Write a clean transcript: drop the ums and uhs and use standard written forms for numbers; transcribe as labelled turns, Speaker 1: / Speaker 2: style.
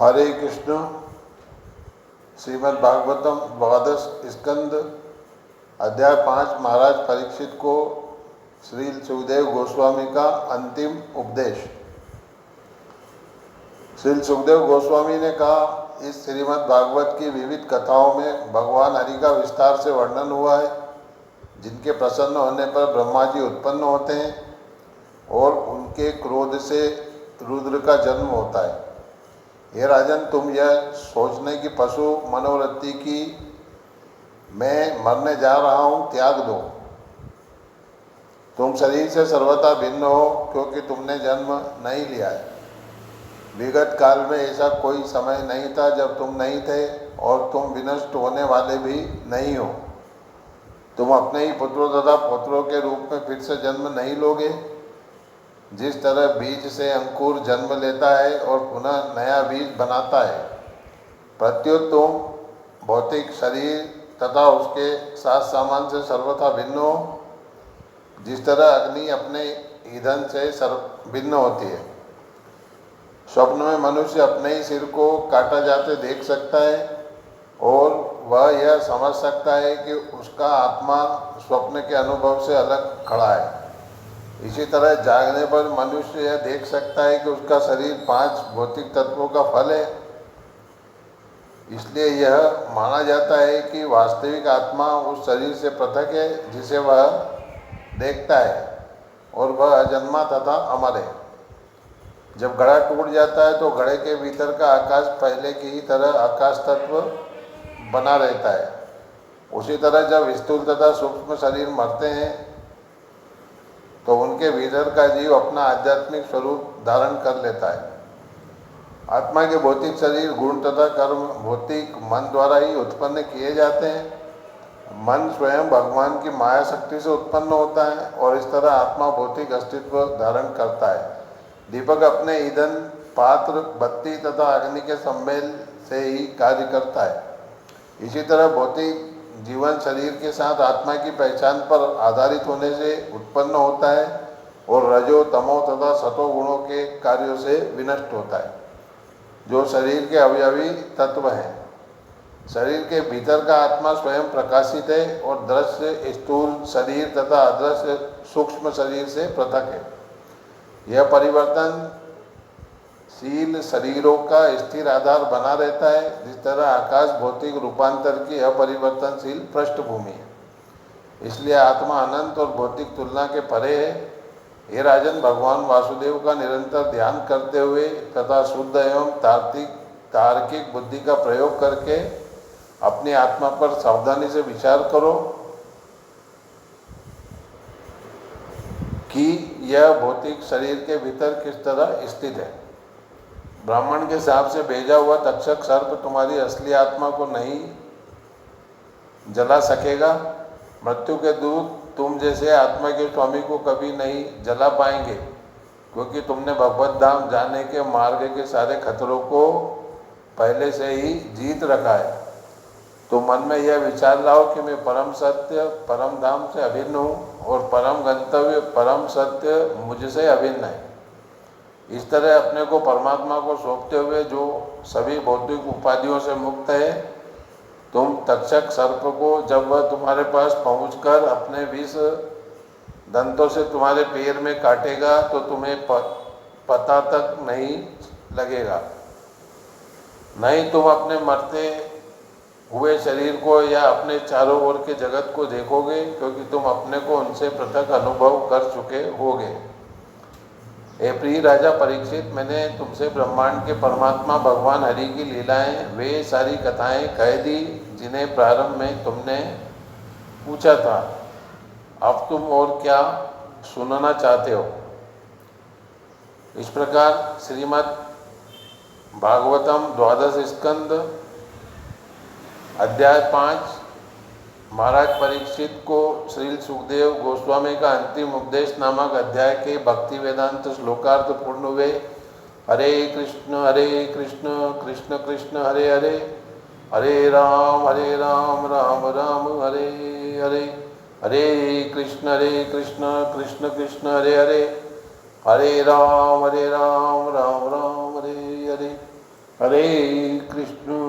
Speaker 1: हरे कृष्ण। श्रीमद् भागवतम द्वादश स्कंद अध्याय 5 महाराज परीक्षित को श्री सुखदेव गोस्वामी का अंतिम उपदेश। श्री सुखदेव गोस्वामी ने कहा, इस श्रीमद् भागवत की विविध कथाओं में भगवान हरि का विस्तार से वर्णन हुआ है, जिनके प्रसन्न होने पर ब्रह्मा जी उत्पन्न होते हैं और उनके क्रोध से रुद्र का जन्म होता है। हे राजन, तुम यह सोचने की पशु मनोवृत्ति की मैं मरने जा रहा हूँ त्याग दो। तुम शरीर से सर्वथा भिन्न हो, क्योंकि तुमने जन्म नहीं लिया है। विगत काल में ऐसा कोई समय नहीं था जब तुम नहीं थे, और तुम विनष्ट होने वाले भी नहीं हो। तुम अपने ही पुत्रों तथा पौत्रों के रूप में फिर से जन्म नहीं लोगे। जिस तरह बीज से अंकुर जन्म लेता है और पुनः नया बीज बनाता है, प्रत्युत तुम भौतिक शरीर तथा उसके साथ सामान से सर्वथा भिन्न हो। जिस तरह अग्नि अपने ईंधन से भिन्न होती है। स्वप्न में मनुष्य अपने ही सिर को काटा जाते देख सकता है और वह यह समझ सकता है कि उसका आत्मा स्वप्न के अनुभव से अलग खड़ा है। इसी तरह जागने पर मनुष्य यह देख सकता है कि उसका शरीर 5 भौतिक तत्वों का फल है। इसलिए यह माना जाता है कि वास्तविक आत्मा उस शरीर से पृथक है जिसे वह देखता है, और वह अजन्मा तथा अमर है। जब घड़ा टूट जाता है तो घड़े के भीतर का आकाश पहले की ही तरह आकाश तत्व बना रहता है। उसी तरह जब स्थूल तथा सूक्ष्म शरीर मरते हैं तो उनके भीतर का जीव अपना आध्यात्मिक स्वरूप धारण कर लेता है। आत्मा के भौतिक शरीर गुण तथा कर्म भौतिक मन द्वारा ही उत्पन्न किए जाते हैं। मन स्वयं भगवान की माया शक्ति से उत्पन्न होता है, और इस तरह आत्मा भौतिक अस्तित्व धारण करता है। दीपक अपने ईंधन, पात्र, बत्ती तथा अग्नि के सम्मेल से ही कार्य करता है। इसी तरह भौतिक जीवन शरीर के साथ आत्मा की पहचान पर आधारित होने से उत्पन्न होता है, और रजो, तमो तथा सतो गुणों के कार्यों से विनष्ट होता है, जो शरीर के अवयवी तत्व हैं। शरीर के भीतर का आत्मा स्वयं प्रकाशित है और दृश्य स्थूल शरीर तथा अदृश्य सूक्ष्म शरीर से पृथक है। यह परिवर्तनशील शरीरों का स्थिर आधार बना रहता है, जिस तरह आकाश भौतिक रूपांतर की अपरिवर्तनशील पृष्ठभूमि है। इसलिए आत्मा अनंत और भौतिक तुलना के परे है। हे राजन, भगवान वासुदेव का निरंतर ध्यान करते हुए तथा शुद्ध एवं तार्किक बुद्धि का प्रयोग करके अपनी आत्मा पर सावधानी से विचार करो कि यह भौतिक शरीर के भीतर किस तरह स्थित है। ब्राह्मण के हिसाब से भेजा हुआ तक्षक सर्प तुम्हारी असली आत्मा को नहीं जला सकेगा। मृत्यु के दूत तुम जैसे आत्मा के स्वामी को कभी नहीं जला पाएंगे, क्योंकि तुमने भगवत धाम जाने के मार्ग के सारे खतरों को पहले से ही जीत रखा है। तो मन में यह विचार लाओ कि मैं परम सत्य परम धाम से अभिन्न हूँ, और परम गंतव्य परम सत्य मुझसे अभिन्न है। इस तरह अपने को परमात्मा को सौंपते हुए, जो सभी भौतिक उपाधियों से मुक्त है, तुम तक्षक सर्प को जब वह तुम्हारे पास पहुंचकर अपने विष दंतों से तुम्हारे पैर में काटेगा तो तुम्हें पता तक नहीं लगेगा। नहीं तुम अपने मरते हुए शरीर को या अपने चारों ओर के जगत को देखोगे, क्योंकि तुम अपने को उनसे पृथक अनुभव कर चुके होगे। हे प्रिय राजा परीक्षित, मैंने तुमसे ब्रह्मांड के परमात्मा भगवान हरि की लीलाएं, वे सारी कथाएं कह दी जिन्हें प्रारंभ में तुमने पूछा था। अब तुम और क्या सुनना चाहते हो। इस प्रकार श्रीमद् भागवतम द्वादश स्कंद अध्याय 5 महाराज परीक्षित को श्री सुखदेव गोस्वामी का अंतिम उपदेश नामक अध्याय के भक्ति वेदांत श्लोकार्थ पूर्ण हुए। हरे कृष्ण कृष्ण कृष्ण हरे हरे, हरे राम राम राम हरे हरे, हरे कृष्ण कृष्ण कृष्ण हरे हरे, हरे राम राम राम हरे हरे। हरे कृष्ण